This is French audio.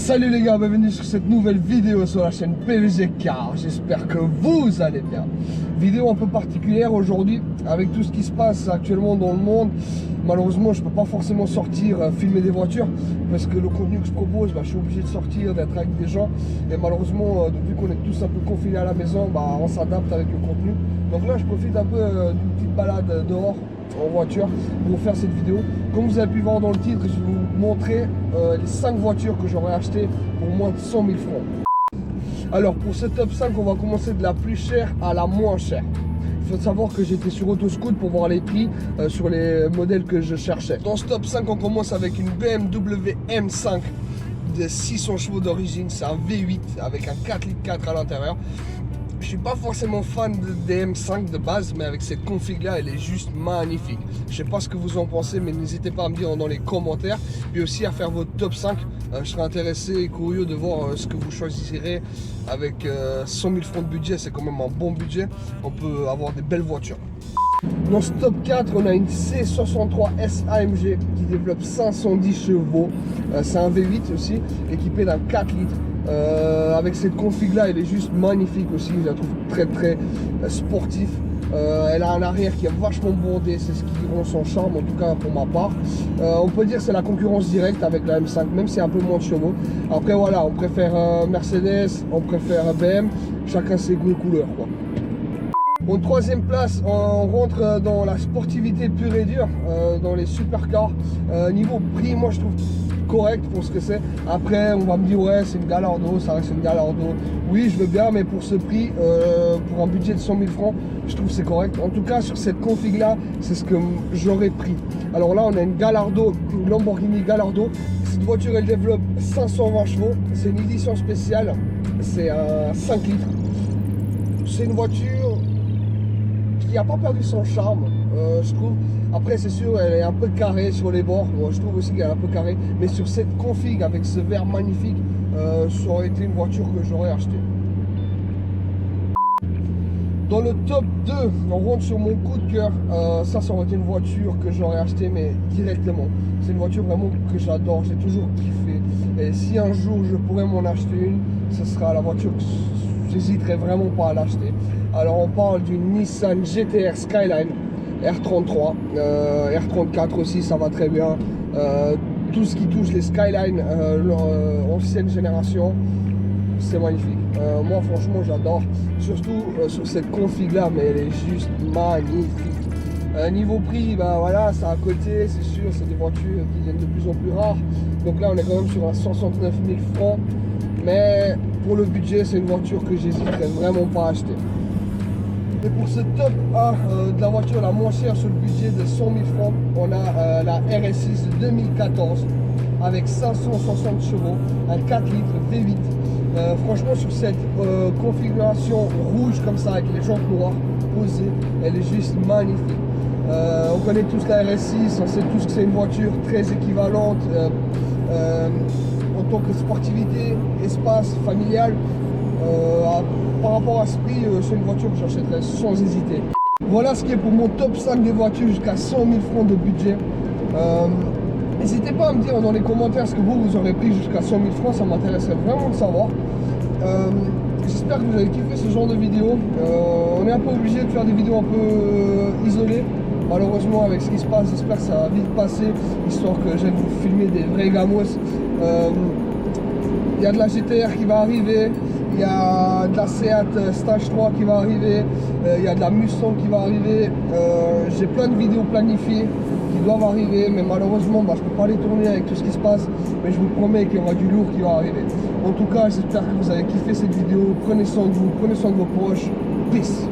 Salut les gars, bienvenue sur cette nouvelle vidéo sur la chaîne PVG Car. J'espère que vous allez bien. Vidéo un peu particulière aujourd'hui avec tout ce qui se passe actuellement dans le monde. Malheureusement, je ne peux pas forcément sortir filmer des voitures parce que le contenu que je propose, je suis obligé de sortir, d'être avec des gens. Et malheureusement, vu qu'on est tous un peu confinés à la maison, on s'adapte avec le contenu. Donc là, je profite un peu d'une petite balade dehors en voiture pour faire cette vidéo. Comme vous avez pu voir dans le titre, je vais vous montrer les 5 voitures que j'aurais achetées pour moins de 100 000 francs. Alors pour ce top 5, on va commencer de la plus chère à la moins chère. Il faut savoir que j'étais sur Autoscout pour voir les prix sur les modèles que je cherchais. Dans ce top 5, on commence avec une BMW M5 de 600 chevaux d'origine. C'est un V8 avec un 4,4 litres à l'intérieur. Je suis pas forcément fan des M5 de base, mais avec cette config là, elle est juste magnifique. Je sais pas ce que vous en pensez, mais n'hésitez pas à me dire dans les commentaires, puis aussi à faire votre top 5. Je serais intéressé et curieux de voir ce que vous choisirez. Avec 100 000 francs de budget, c'est quand même un bon budget. On peut avoir des belles voitures. Dans ce top 4, on a une C63S AMG qui développe 510 chevaux. C'est un V8 aussi, équipé d'un 4 litres. Avec cette config là, elle est juste magnifique aussi. Je la trouve très sportif. Elle a un arrière qui est vachement bondé, c'est ce qui rend son charme, en tout cas pour ma part. On peut dire que c'est la concurrence directe avec la M5, même si c'est un peu moins de chevaux. Après voilà, on préfère Mercedes, on préfère BM, chacun ses goûts et couleurs quoi. En troisième place, on rentre dans la sportivité pure et dure, dans les supercars. Niveau prix, moi je trouve correct pour ce que c'est. Après, on va me dire ouais, c'est une Gallardo, ça reste une Gallardo. Oui, je veux bien, mais pour ce prix, pour un budget de 100 000 francs, je trouve que c'est correct. En tout cas, sur cette config là, c'est ce que j'aurais pris. Alors là, on a une Gallardo, une Lamborghini Gallardo. Cette voiture, elle développe 520 chevaux. C'est une édition spéciale. C'est un 5 litres. C'est une voiture qui n'a pas perdu son charme, je trouve. Après, c'est sûr, elle est un peu carrée sur les bords. Moi, je trouve aussi qu'elle est un peu carrée. Mais sur cette config, avec ce verre magnifique, ça aurait été une voiture que j'aurais achetée. Dans le top 2, on rentre sur mon coup de cœur. Ça aurait été une voiture que j'aurais achetée, mais directement. C'est une voiture vraiment que j'adore, j'ai toujours kiffé. Et si un jour je pourrais m'en acheter une, ce sera la voiture que j'hésiterais vraiment pas à l'acheter. Alors on parle d'une Nissan GT-R Skyline R33, R34 aussi, ça va très bien. Tout ce qui touche les Skyline ancienne génération, c'est magnifique. Moi franchement j'adore, surtout sur cette config là, mais elle est juste magnifique. Niveau prix, voilà, c'est à côté, c'est sûr, c'est des voitures qui deviennent de plus en plus rares. Donc là on est quand même sur un 169 000 francs, mais pour le budget c'est une voiture que j'hésiterais vraiment pas à acheter. Et pour ce top 1 de la voiture la moins chère sur le budget de 100 000 francs, on a la RS6 de 2014 avec 560 chevaux, un 4 litres V8. Franchement sur cette configuration rouge comme ça avec les jantes noires posées, elle est juste magnifique. On connaît tous la RS6, on sait tous que c'est une voiture très équivalente en tant que sportivité, espace, familial. Par rapport à ce prix, c'est une voiture que j'achèterais sans hésiter. Voilà ce qui est pour mon top 5 des voitures jusqu'à 100 000 francs de budget. N'hésitez pas à me dire dans les commentaires ce que vous aurez pris jusqu'à 100 000 francs, ça m'intéresserait vraiment de savoir. J'espère que vous avez kiffé ce genre de vidéo. On est un peu obligé de faire des vidéos un peu isolées. Malheureusement avec ce qui se passe, j'espère que ça va vite passer, histoire que j'aille vous filmer des vrais gamos. Il y a de la GTR qui va arriver, il y a de la Seat Stage 3 qui va arriver, il y a de la Mustang qui va arriver. J'ai plein de vidéos planifiées qui doivent arriver, mais malheureusement je ne peux pas les tourner avec tout ce qui se passe, mais je vous promets qu'il y aura du lourd qui va arriver. En tout cas, j'espère que vous avez kiffé cette vidéo. Prenez soin de vous, prenez soin de vos proches. Peace.